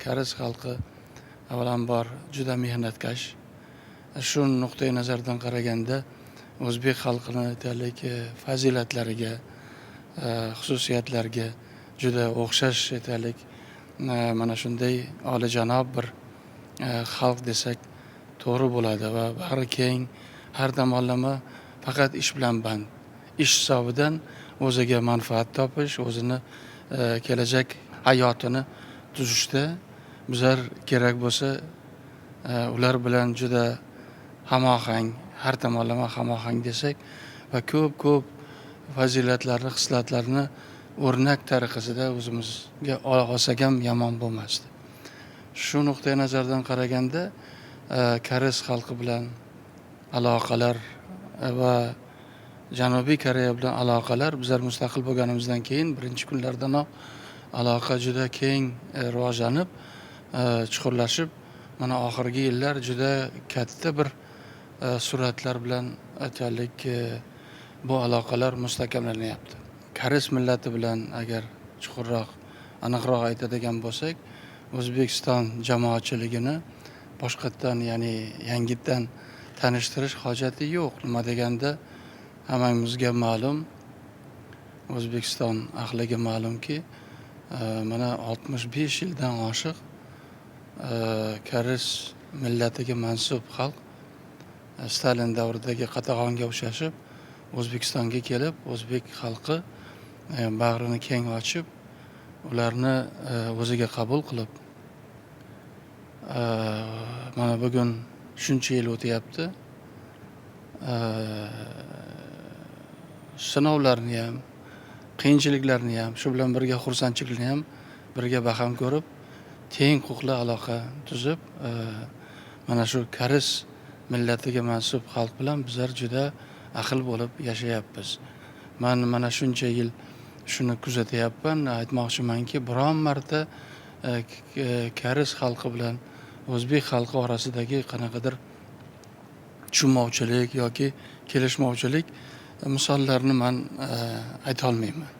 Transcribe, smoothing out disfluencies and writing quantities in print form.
Kariz xalqi avvalambor juda mehnatkash. Shu nuqtai nazardan qaraganda o'zbek xalqini aytaylik fazilatlariga, xususiyatlarga juda o'xshash aytaylik mana shunday olijanob bir xalq desak to'g'ri bo'ladi va bag'ri keng, har tomonlama faqat ish bilan band. Ish hisobidan o'ziga manfaat topish, o'zini kelajak hayotini tuzishda bizlar kerak bo'lsa ular bilan juda hamohang, har tomonlama hamohang desak va ko'p fazilatlarni, xislatlarni o'rnak tariqasida o'zimizga olsak ham yomon bo'lmasdi. Shu nuqtai nazardan qaraganda Kariz xalqi bilan aloqalar va Janubiy Koreya bilan aloqalar bizlar mustaqil bo'lganimizdan keyin birinchi kunlardanoq aloqa juda keng rivojlanib, chuqurlashib, mana oxirgi yillar juda katta bir sur'atlar bilan aytaylik bu aloqalar mustahkamlanyapti. Kariz millati bilan agar chuqurroq, aniqroq aytadigan bo'lsak, O'zbekiston jamoatchiligini boshqatdan, ya'ni yangitdan tanishtirish hojati yo'q. Nima deganda hammamizga ma'lum, O'zbekiston ahliga ma'lumki, mana 65 yildan oshiq Kariz millatiga mansub xalq Stalin davridagi qatag'onga o'xshashib O'zbekistonga kelib, o'zbek xalqi bag'rini keng ochib, ularni o'ziga qabul qilib, mana bugun shuncha yil o'tyapti. Sinovlarni ham, qiyinchiliklarni ham, shu bilan birga xursandchilikni ham birga baham ko'rib, teng huquqli aloqa tuzib, mana shu Kariz millatiga mansub xalq bilan bizlar juda ahil bo'lib yashayapmiz. Men mana shuncha yil shuni kuzatyapman. Aytmoqchimanki, biron marta Kariz xalqi bilan o'zbek xalqi orasidagi qanaqadir tushunmovchilik yoki kelishmovchilik misollarini men ayta olmayman.